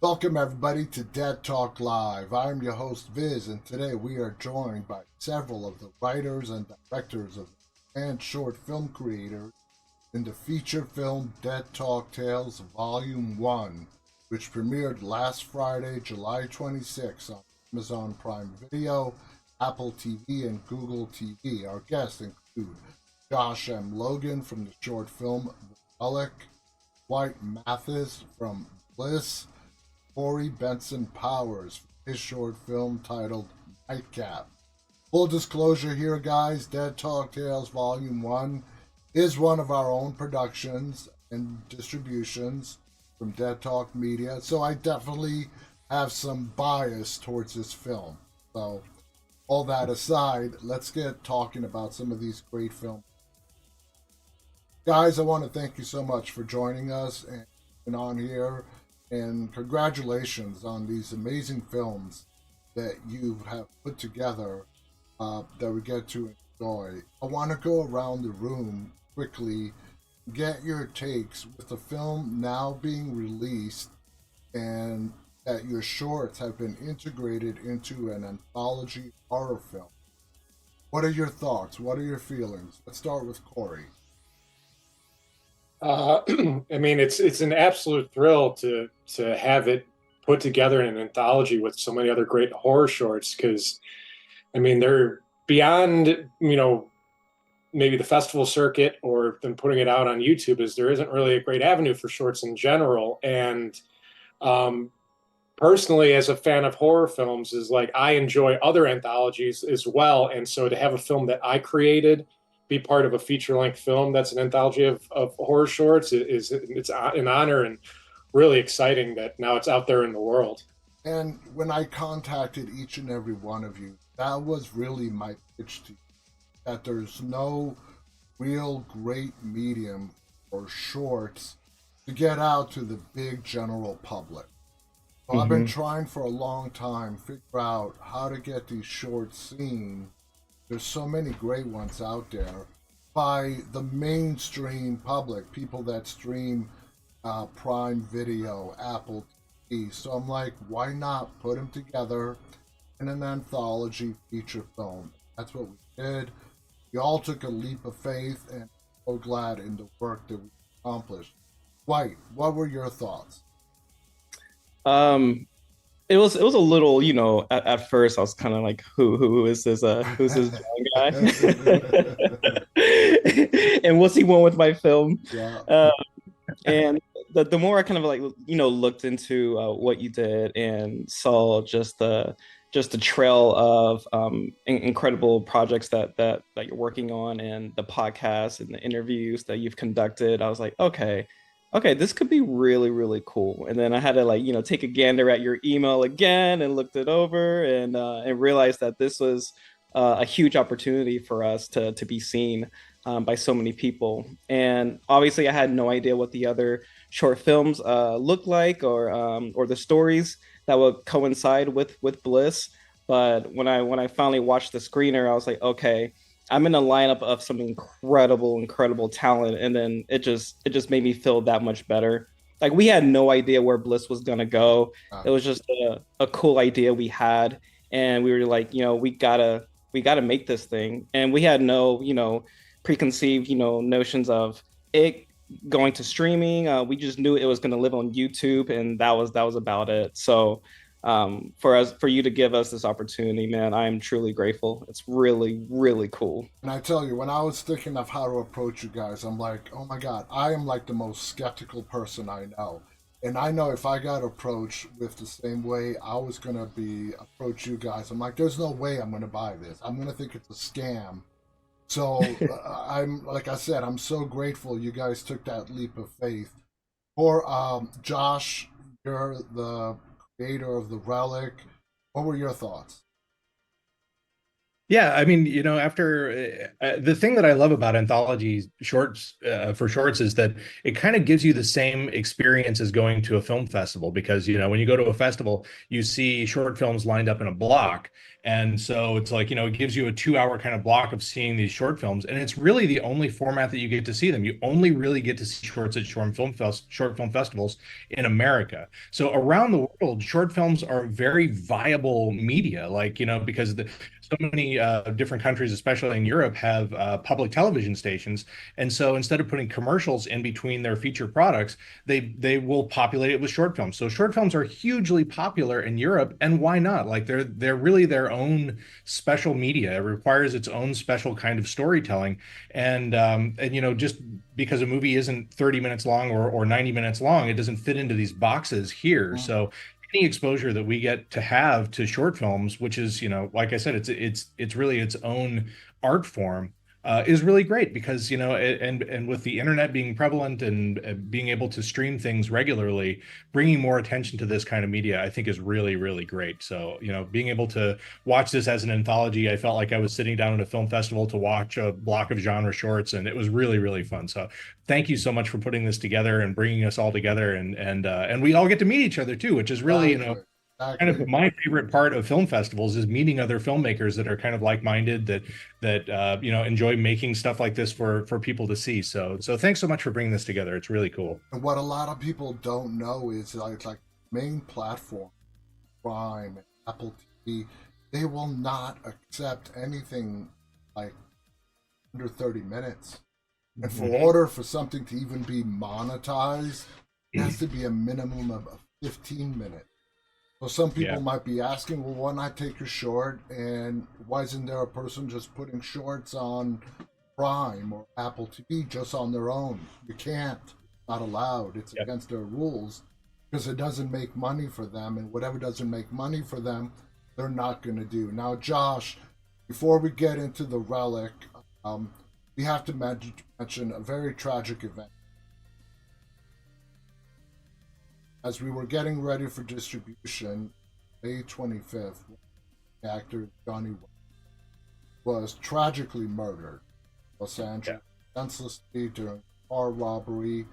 Welcome, everybody, to Dead Talk Live. I'm your host, Viz, and today we are joined by several of the writers and directors of and short film creators in the feature film Dead Talk Tales Volume 1, which premiered last Friday, July 26th on Amazon Prime Video, Apple TV, and Google TV. Our guests include Josh M. Logan from the short film Relic, White Mathis from Bliss, Corey Benson Powers for his short film titled Nightcap. Full disclosure here, guys, Dead Talk Tales Volume 1 is one of our own productions and distributions from Dead Talk Media, so I definitely have some bias towards this film. So, all that aside, let's get talking about some of these great films. Guys, I want to thank you so much for joining us and on here. And congratulations on these amazing films that you have put together that we get to enjoy. I want to go around the room quickly, get your takes with the film now being released and that your shorts have been integrated into an anthology horror film. What are your thoughts? What are your feelings? Let's start with Corey. I mean, it's an absolute thrill to have it put together in an anthology with so many other great horror shorts. Because I mean, they're beyond maybe the festival circuit or them putting it out on YouTube. Is there isn't really a great avenue for shorts in general. And personally, as a fan of horror films, is like I enjoy other anthologies as well. And so to have a film that I created be part of a feature-length film that's an anthology of horror shorts is it's an honor and really exciting that now it's out there in the world. And when I contacted each and every one of you, that was really my pitch to you, that there's no real great medium or shorts to get out to the big general public. So I've been trying for a long time to figure out how to get these shorts seen. There's so many great ones out there by the mainstream public, people that stream Prime Video, Apple TV. So I'm like, why not put them together in an anthology feature film? That's what we did. We all took a leap of faith, and I'm so glad in the work that we accomplished. White, what were your thoughts? Um, it was a little, at first I was kind of like, who is this who's this guy? And what's he want with my film? Yeah. And the more I kind of like, looked into what you did and saw just the trail of incredible projects that you're working on and the podcasts and the interviews that you've conducted, I was like, okay, this could be really, really cool. And then I had to take a gander at your email again and looked it over and realized that this was a huge opportunity for us to be seen by so many people. And obviously I had no idea what the other short films looked like or the stories that would coincide with Bliss. But when I finally watched the screener, I was like, okay, I'm in a lineup of some incredible talent, and then it just made me feel that much better. Like we had no idea where Bliss was gonna go. It was just a cool idea we had, and we were like, we gotta make this thing, and we had no preconceived notions of it going to streaming. We just knew it was gonna live on YouTube, and that was about it. So for you to give us this opportunity, man, I am truly grateful. It's really, really cool. And I tell you, when I was thinking of how to approach you guys, I'm like, oh my God, I am like the most skeptical person I know. And I know if I got approached with the same way I was going to be approach you guys, I'm like, there's no way I'm going to buy this. I'm going to think it's a scam. So I'm, like I said, I'm so grateful you guys took that leap of faith. For Josh, you're the creator of the Relic. What were your thoughts? Yeah, I mean, after the thing that I love about anthology shorts for shorts is that it kind of gives you the same experience as going to a film festival because, when you go to a festival, you see short films lined up in a block And so it's like, it gives you a 2 hour kind of block of seeing these short films. And it's really the only format that you get to see them. You only really get to see shorts at short film festivals in America. So around the world, short films are very viable media, like, because so many different countries, especially in Europe, have public television stations. And so instead of putting commercials in between their feature products, they will populate it with short films. So short films are hugely popular in Europe, and why not? Like they're really their own special media. It requires its own special kind of storytelling, and just because a movie isn't 30 minutes long or 90 minutes long, it doesn't fit into these boxes here. So any exposure that we get to have to short films, which is, like I said, it's really its own art form, is really great because, and with the internet being prevalent and being able to stream things regularly, bringing more attention to this kind of media, I think is really, really great. So, being able to watch this as an anthology, I felt like I was sitting down at a film festival to watch a block of genre shorts, and it was really, really fun. So thank you so much for putting this together and bringing us all together, and we all get to meet each other too, which is really, kind of my favorite part of film festivals is meeting other filmmakers that are kind of like-minded, that enjoy making stuff like this for people to see. So thanks so much for bringing this together. It's really cool. And what a lot of people don't know is like main platform, Prime, and Apple TV, they will not accept anything like under 30 minutes. And for order for something to even be monetized, it has to be a minimum of 15 minutes. So some people might be asking, well, why not take a short? And why isn't there a person just putting shorts on Prime or Apple TV just on their own? You can't. Not allowed. It's against their rules because it doesn't make money for them. And whatever doesn't make money for them, they're not going to do. Now, Josh, before we get into the Relic, we have to mention a very tragic event. As we were getting ready for distribution, May 25th, the actor Johnny was tragically murdered in Los Angeles, senselessly during a car robbery.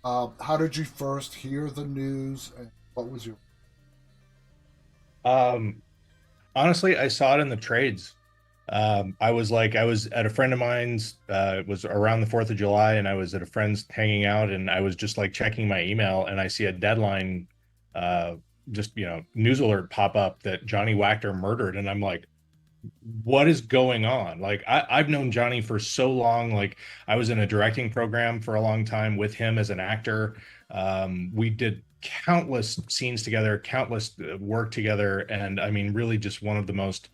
How did you first hear the news, and what was your... Honestly, I saw it in the trades. I was at a friend of mine's, it was around the 4th of July, and I was at a friend's hanging out, and I was just like checking my email, and I see a deadline, news alert pop up that Johnny Wactor murdered. And I'm like, what is going on? Like, I've known Johnny for so long. Like, I was in a directing program for a long time with him as an actor. We did countless scenes together, countless work together. And I mean, really just one of the most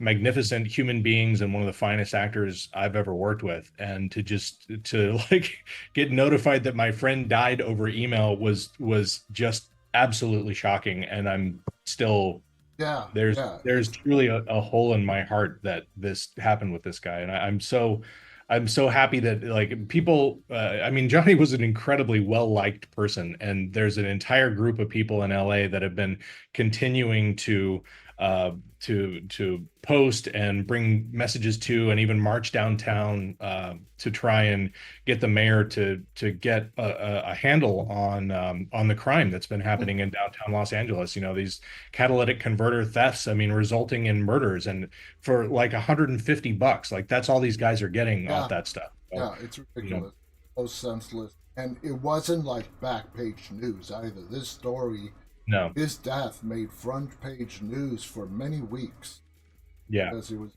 magnificent human beings and one of the finest actors I've ever worked with. And to like get notified that my friend died over email was just absolutely shocking. And I'm still, there's truly a hole in my heart that this happened with this guy. And I'm so happy that like people, I mean, Johnny was an incredibly well-liked person, and there's an entire group of people in LA that have been continuing to post and bring messages to, and even march downtown to try and get the mayor to get a handle on the crime that's been happening in downtown Los Angeles. These catalytic converter thefts, I mean, resulting in murders, and for like $150, like that's all these guys are getting off that stuff. So, it's ridiculous, so senseless, and it wasn't like back page news either. This story. No. His death made front page news for many weeks. Yeah. Because it was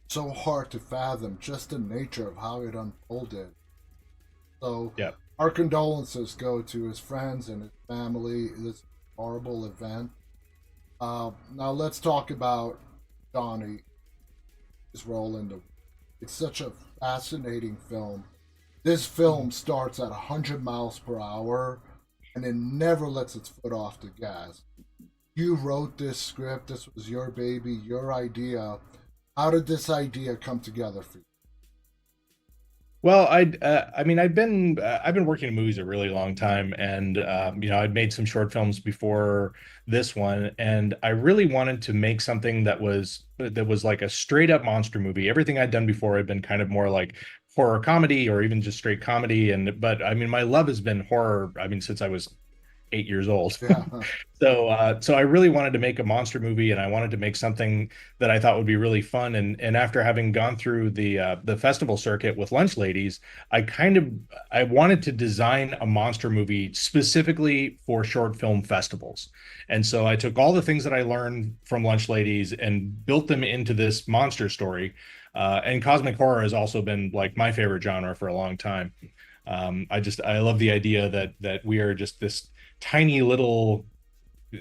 so hard to fathom just the nature of how it unfolded. So our condolences go to his friends and his family, this horrible event. Now let's talk about Johnny, his role in the... It's such a fascinating film. This film starts at 100 miles per hour, and it never lets its foot off the gas. You wrote this script. This was your baby, your idea. How did this idea come together for you? Well, I mean, I've been working in movies a really long time, and I'd made some short films before this one, and I really wanted to make something that was like a straight up monster movie. Everything I'd done before had been kind of more like horror comedy or even just straight comedy, but I mean, my love has been horror. I mean, since I was 8 years old. Yeah. So I really wanted to make a monster movie, and I wanted to make something that I thought would be really fun. And after having gone through the festival circuit with Lunch Ladies, I wanted to design a monster movie specifically for short film festivals. And so I took all the things that I learned from Lunch Ladies and built them into this monster story. And cosmic horror has also been like my favorite genre for a long time. I love the idea that we are just this tiny little,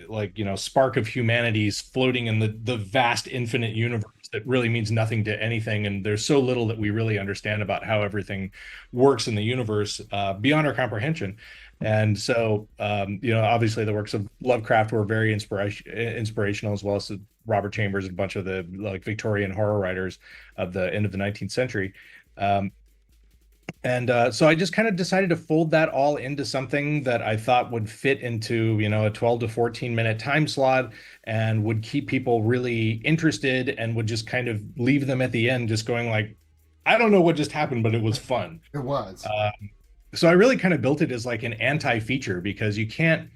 like, spark of humanities floating in the vast infinite universe that really means nothing to anything, and there's so little that we really understand about how everything works in the universe, beyond our comprehension. And so, obviously the works of Lovecraft were very inspirational, as well as Robert Chambers and a bunch of the like Victorian horror writers of the end of the 19th century. And so I just kind of decided to fold that all into something that I thought would fit into, a 12 to 14 minute time slot, and would keep people really interested, and would just kind of leave them at the end just going like, I don't know what just happened, but it was fun. It was. So I really kind of built it as like an anti-feature, because you can't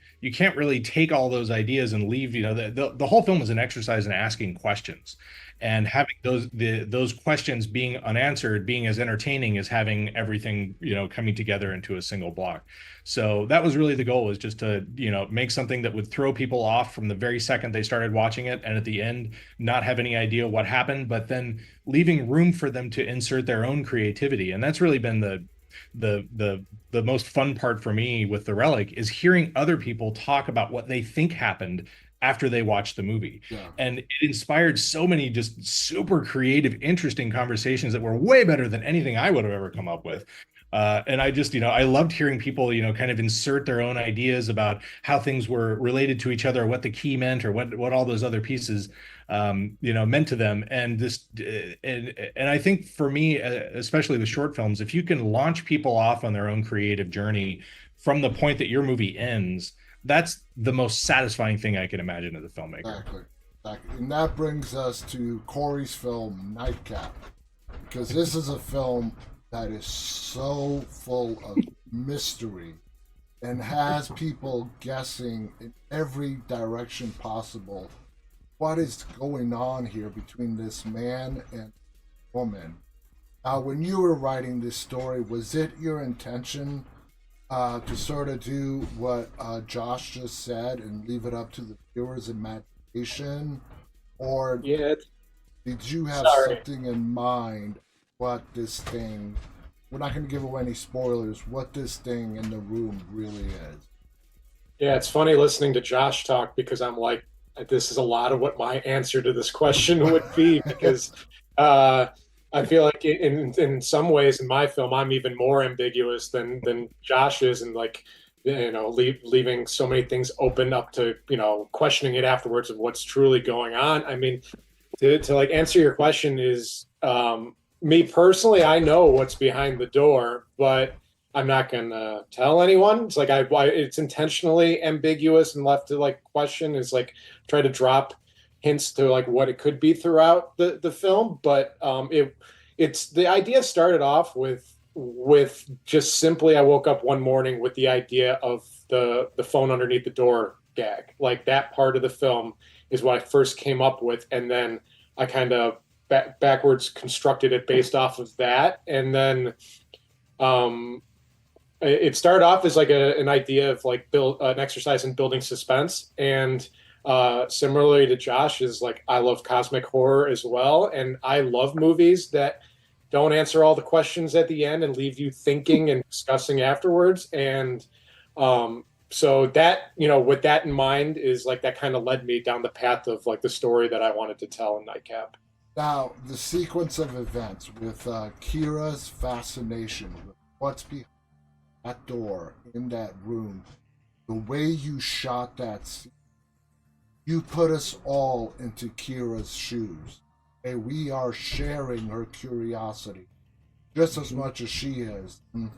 really take all those ideas and leave, the whole film is an exercise in asking questions, and having those questions being unanswered, being as entertaining as having everything, coming together into a single block. So that was really the goal, was just to, make something that would throw people off from the very second they started watching it, and at the end not have any idea what happened, but then leaving room for them to insert their own creativity. And that's really been the most fun part for me with the Relic, is hearing other people talk about what they think happened after they watched the movie. Yeah. And it inspired so many just super creative, interesting conversations that were way better than anything I would have ever come up with. And I just, I loved hearing people, kind of insert their own ideas about how things were related to each other, what the key meant, or what all those other pieces, meant to them. And this, and I think for me, especially with short films, if you can launch people off on their own creative journey from the point that your movie ends, that's the most satisfying thing I can imagine as a filmmaker. Exactly. And that brings us to Corey's film Nightcap, because this is a film that is so full of mystery and has people guessing in every direction possible what is going on here between this man and woman. When you were writing this story, was it your intention to sort of do what Josh just said and leave it up to the viewer's imagination? Or did you have something in mind what this thing, we're not going to give away any spoilers, what this thing in the room really is? Yeah, it's funny listening to Josh talk, because I'm like, this is a lot of what my answer to this question would be, because I feel like in some ways in my film, I'm even more ambiguous than Josh is, and like, leaving so many things open up to, questioning it afterwards of what's truly going on. I mean, to like answer your question is, me personally, I know what's behind the door, but I'm not gonna tell anyone. It's like it's intentionally ambiguous and left to like question, is like try to drop hints to like what it could be throughout the film. But it's the idea started off with just simply, I woke up one morning with the idea of the phone underneath the door gag. Like that part of the film is what I first came up with, and then I kind of backwards constructed it based off of that. And then it started off as like an idea of like build an exercise in building suspense. And similarly to Josh, is like, I love cosmic horror as well, and I love movies that don't answer all the questions at the end and leave you thinking and discussing afterwards. And so that, with that in mind, is like that kind of led me down the path of like the story that I wanted to tell in Nightcap. Now, the sequence of events with Kira's fascination with what's behind that door in that room, the way you shot that scene, you put us all into Kira's shoes. And we are sharing her curiosity just as much as she is. And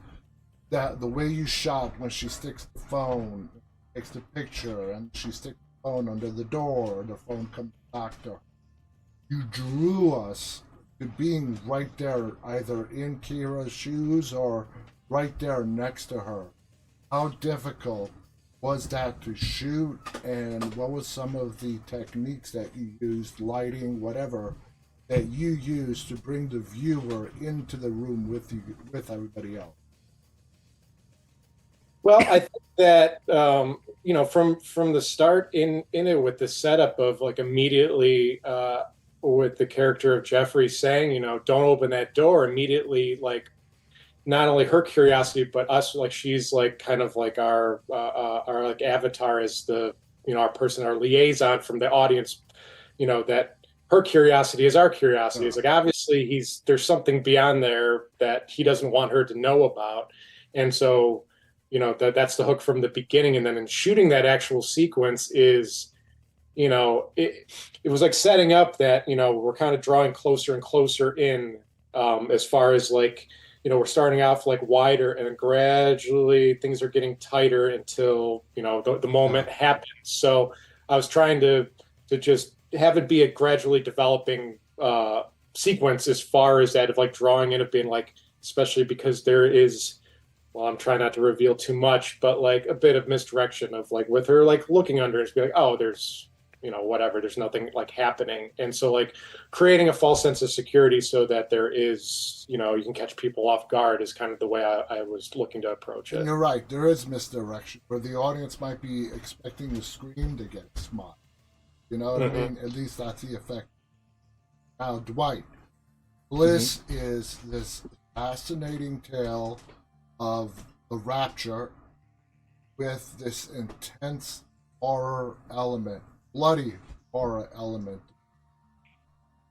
that the way you shot when she sticks the phone, takes the picture, and she sticks the phone under the door, and the phone comes back to her. You drew us to being right there, either in Kira's shoes or right there next to her. How difficult was that to shoot, and what was some of the techniques that you used, lighting, whatever, that you used to bring the viewer into the room with you, with everybody else? Well, I think that from the start in it with the setup of like immediately with the character of Jeffrey saying, don't open that door immediately, like not only her curiosity but us, like she's like kind of like our like avatar as the our person, our liaison from the audience, that her curiosity is our curiosity. It's like obviously there's something beyond there that he doesn't want her to know about, and so that's the hook from the beginning. And then in shooting that actual sequence is it was like setting up that we're kind of drawing closer and closer in, as far as like we're starting off like wider and then gradually things are getting tighter until the moment happens. So I was trying to just have it be a gradually developing sequence, as far as that of like drawing in, of being like, especially because there is, well, I'm trying not to reveal too much, but like a bit of misdirection of like with her like looking under it, to be like, oh, there's whatever, there's nothing like happening. And so like creating a false sense of security so that there is, you can catch people off guard is kind of the way I was looking to approach it. And you're right, there is misdirection where the audience might be expecting the scream to get smart. You know what I mean? At least that's the effect. Now, Dwight, Bliss is this fascinating tale of the rapture with this intense horror element, bloody horror element.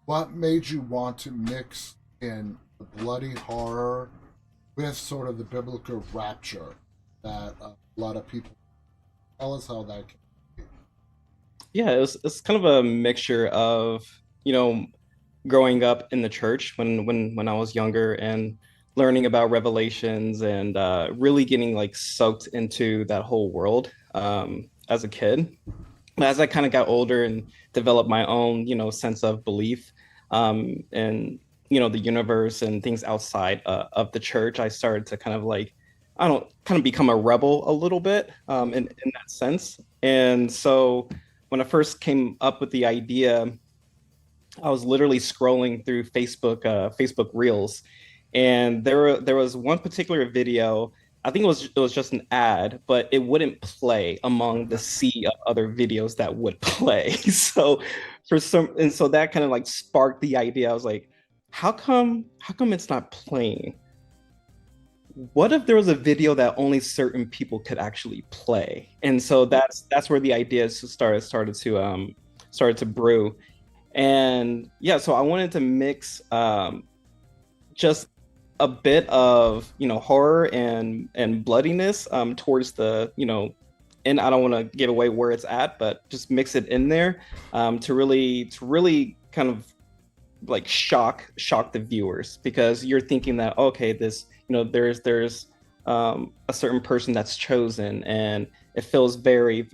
What made you want to mix in the bloody horror with sort of the biblical rapture that a lot of people tell us how that can be? Yeah, it's kind of a mixture of, growing up in the church when I was younger and learning about Revelations and really getting like sucked into that whole world as a kid. As I kind of got older and developed my own, sense of belief and, the universe and things outside of the church, I started to kind of like, become a rebel a little bit in that sense. And so when I first came up with the idea, I was literally scrolling through Facebook Reels, and there was one particular video. I think it was just an ad, but it wouldn't play among the sea of other videos that would play. So so that kind of like sparked the idea. I was like, how come it's not playing? What if there was a video that only certain people could actually play? And so that's where the idea started to brew. And yeah, so I wanted to mix just a bit of horror and bloodiness towards the and I don't want to give away where it's at, but just mix it in there to really kind of like shock the viewers, because you're thinking that, okay, this there's a certain person that's chosen, and it feels very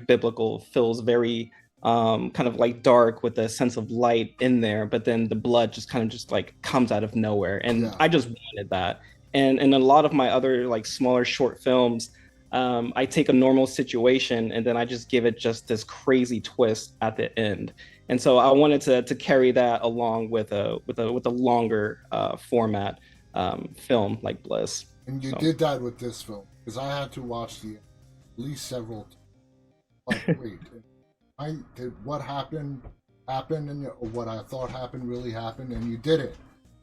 biblical, feels very kind of like dark with a sense of light in there, but then the blood just kind of just like comes out of nowhere. And I just wanted that. And in a lot of my other like smaller short films, I take a normal situation and then I just give it just this crazy twist at the end. And so I wanted to carry that along with a longer format film like Bliss. And you did that with this film, because I had to watch at least several times. Like, wait, did what happened and what I thought happened really happened? And you did it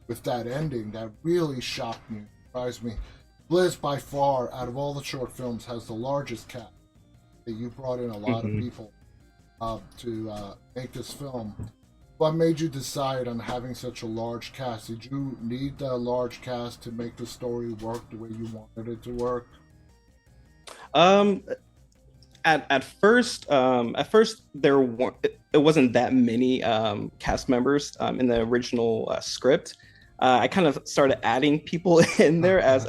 with that ending that really shocked me, surprised me. Bliss, by far, out of all the short films, has the largest cast. You brought in a lot of people to make this film. What made you decide on having such a large cast? Did you need a large cast to make the story work the way you wanted it to work? At first it wasn't that many cast members in the original script. I kind of started adding people in there as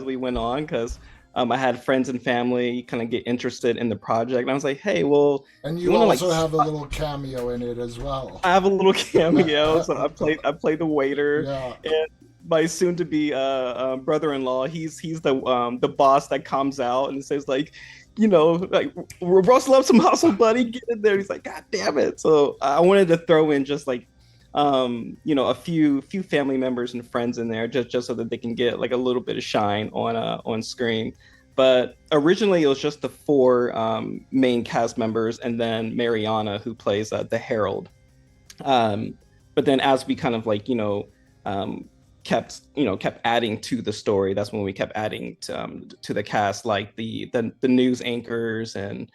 we went on, because I had friends and family kind of get interested in the project, and I was like, hey, well, and you also have a little cameo in it as well. I have a little cameo. So I played the waiter. Yeah. And my soon to be brother-in-law. He's the boss that comes out and says like, like rustle up some hustle, buddy, get in there. He's like, God damn it. So I wanted to throw in just like a few family members and friends in there just so that they can get like a little bit of shine on screen. But originally it was just the four main cast members and then Mariana who plays the Herald. But then as we kind of like kept adding to the story, that's when we kept adding to the cast, like the news anchors and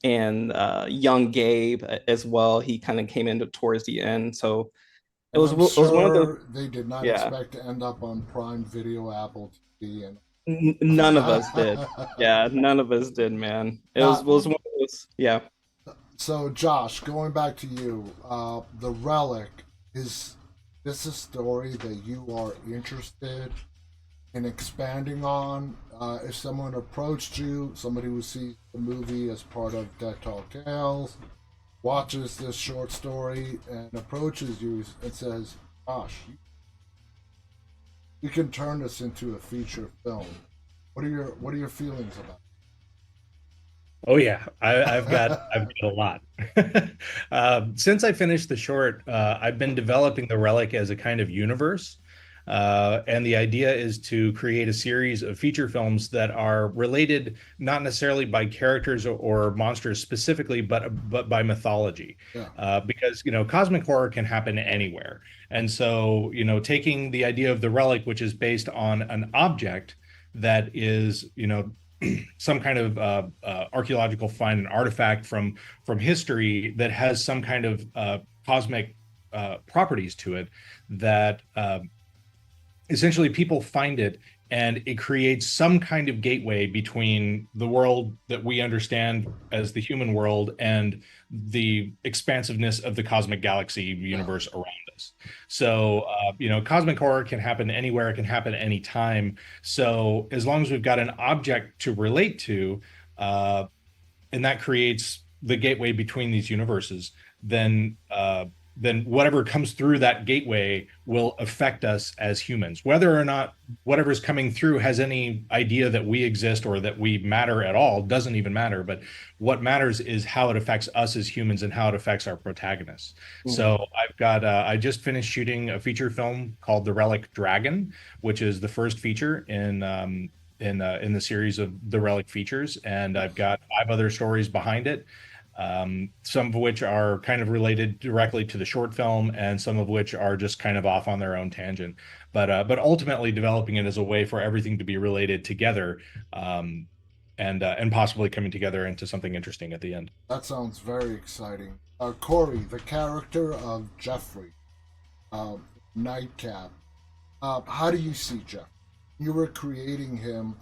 young Gabe as well. He kind of came in towards the end, so And I'm it was one of sure the they did not yeah. expect to end up on Prime Video, Apple TV, and None of us did. Yeah, none of us did, man. It Now, was one of those. Yeah. so Josh, going back to you, the Relic, is this a story that you are interested in expanding on? If someone approached you, somebody who sees the movie as part of Dead Talk Tales, watches this short story and approaches you and says, "Gosh, you can turn this into a feature film." What are your feelings about Oh yeah, I've got a lot. Since I finished the short, I've been developing the Relic as a kind of universe, and the idea is to create a series of feature films that are related not necessarily by characters or monsters specifically, but by mythology. Yeah. Because cosmic horror can happen anywhere, and so taking the idea of the Relic, which is based on an object that is some kind of archaeological find, an artifact from history that has some kind of cosmic properties to it that essentially people find it and it creates some kind of gateway between the world that we understand as the human world and the expansiveness of the cosmic galaxy universe around us. So, cosmic horror can happen anywhere, it can happen anytime. So as long as we've got an object to relate to, and that creates the gateway between these universes, then whatever comes through that gateway will affect us as humans. Whether or not whatever's coming through has any idea that we exist or that we matter at all doesn't even matter. But what matters is how it affects us as humans and how it affects our protagonists. Mm-hmm. So I just finished shooting a feature film called The Relic Dragon, which is the first feature in the series of the Relic features. And I've got 5 other stories behind it. Some of which are kind of related directly to the short film, and some of which are just kind of off on their own tangent. But ultimately, developing it as a way for everything to be related together, and possibly coming together into something interesting at the end. That sounds very exciting. Corey, the character of Jeffrey, Nightcap. How do you see Jeff? You were creating him.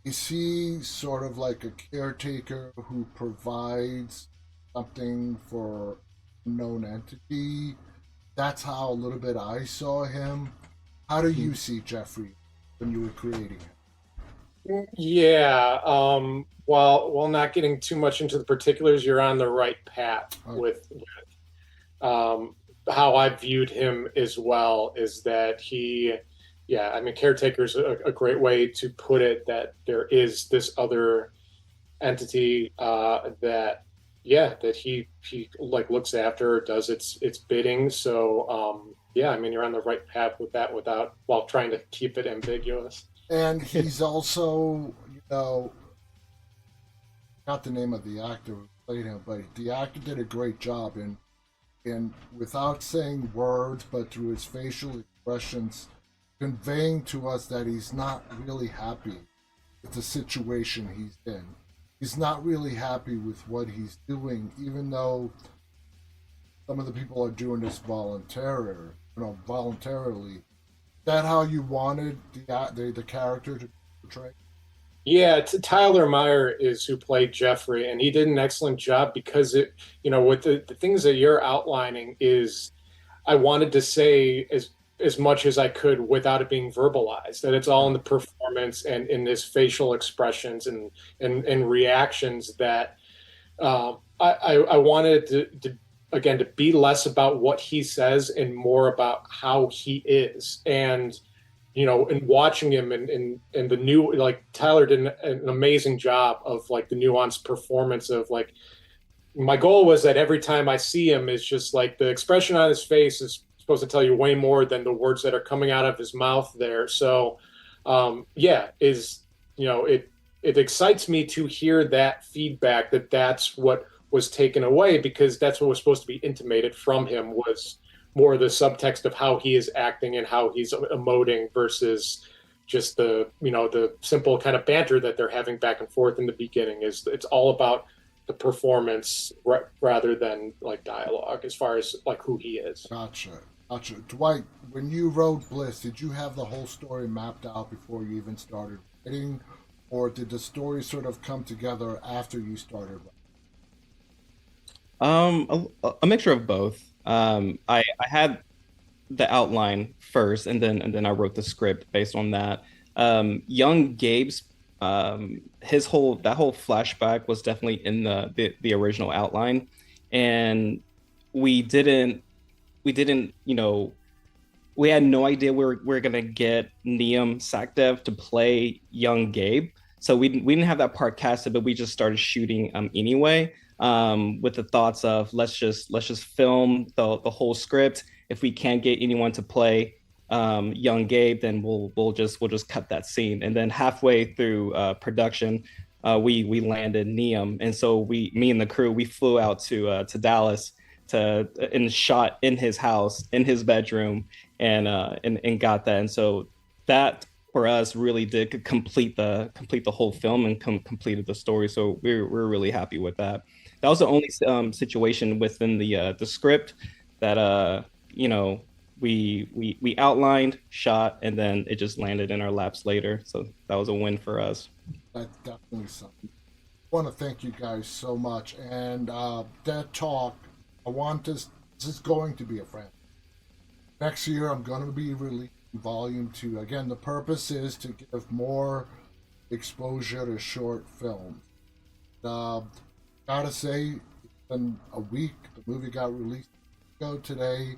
Is he sort of like a caretaker who provides something for a known entity? That's how a little bit I saw him. How do you see Jeffrey when you were creating him? Yeah. While not getting too much into the particulars, you're on the right path with how I viewed him as well. Is that caretaker is a great way to put it. That there is this other entity that he like looks after, does its bidding. So you're on the right path with that while trying to keep it ambiguous. And he's also, not the name of the actor who played him, but the actor did a great job in without saying words, but through his facial expressions, conveying to us that he's not really happy with the situation he's in. He's not really happy with what he's doing, even though some of the people are doing this voluntarily. Is that how you wanted the character to portray? Yeah, Tyler Meyer is who played Jeffrey, and he did an excellent job because with the things that you're outlining is I wanted to say as much as I could without it being verbalized, that it's all in the performance and in his facial expressions and reactions that I wanted to again, to be less about what he says and more about how he is. And and watching him and the new, like, Tyler did an amazing job of like the nuanced performance of like, my goal was that every time I see him is just like the expression on his face is supposed to tell you way more than the words that are coming out of his mouth there. So yeah, it excites me to hear that feedback, that that's what was taken away, because that's what was supposed to be intimated from him, was more the subtext of how he is acting and how he's emoting versus just the simple kind of banter that they're having back and forth in the beginning. Is it's all about the performance rather than like dialogue, as far as like who he is. Gotcha. Dwight, when you wrote Bliss, did you have the whole story mapped out before you even started writing, or did the story sort of come together after you started A mixture of both. I had the outline first, and then I wrote the script based on that. Young Gabe's his whole that whole flashback was definitely in the original outline, and we didn't we had no idea we are gonna get Neum Sakdev to play young Gabe. So we didn't have that part casted, but we just started shooting anyway, with the thoughts of let's just film the whole script. If we can't get anyone to play young Gabe, then we'll just cut that scene. And then halfway through production, we landed Neum, and so me and the crew, we flew out to Dallas and shot in his house, in his bedroom, and got that. And so that for us really did complete the whole film and completed the story. So we're really happy with that. That was the only situation within the script that we outlined, shot, and then it just landed in our laps later. So that was a win for us. That's definitely something. I want to thank you guys so much. And that talk, I want this is going to be a friend. Next year, I'm going to be releasing volume 2. Again, the purpose is to give more exposure to short films. Uh, Gotta say, it's been a week. The movie got released today,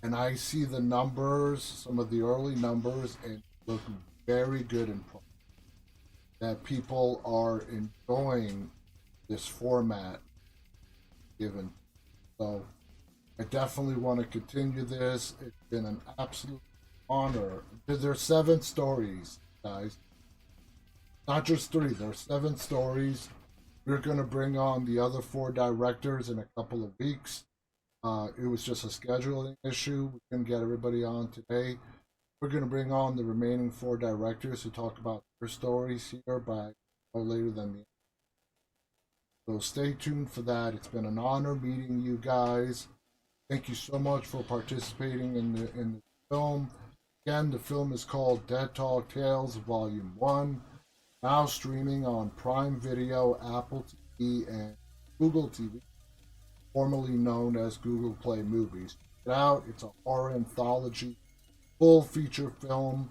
and I see the numbers, some of the early numbers, and look very good and that people are enjoying this format given. So I definitely want to continue this. It's been an absolute honor. There's 7 stories, guys. Not just 3. There's 7 stories. We're going to bring on the other 4 directors in a couple of weeks. It was just a scheduling issue. We couldn't get everybody on today. We're going to bring on the remaining 4 directors to talk about their stories here by no later than the end. So stay tuned for that. It's been an honor meeting you guys. Thank you so much for participating in the film. Again, the film is called Dead Talk Tales Volume 1, now streaming on Prime Video, Apple TV, and Google TV, formerly known as Google Play Movies. Check it out. It's a horror anthology, full feature film.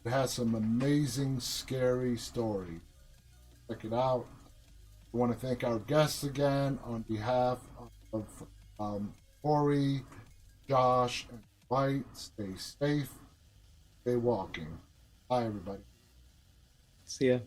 It has some amazing, scary stories. Check it out. I want to thank our guests again on behalf of Corey, Josh, and White. Stay safe, stay walking. Bye, everybody. See ya.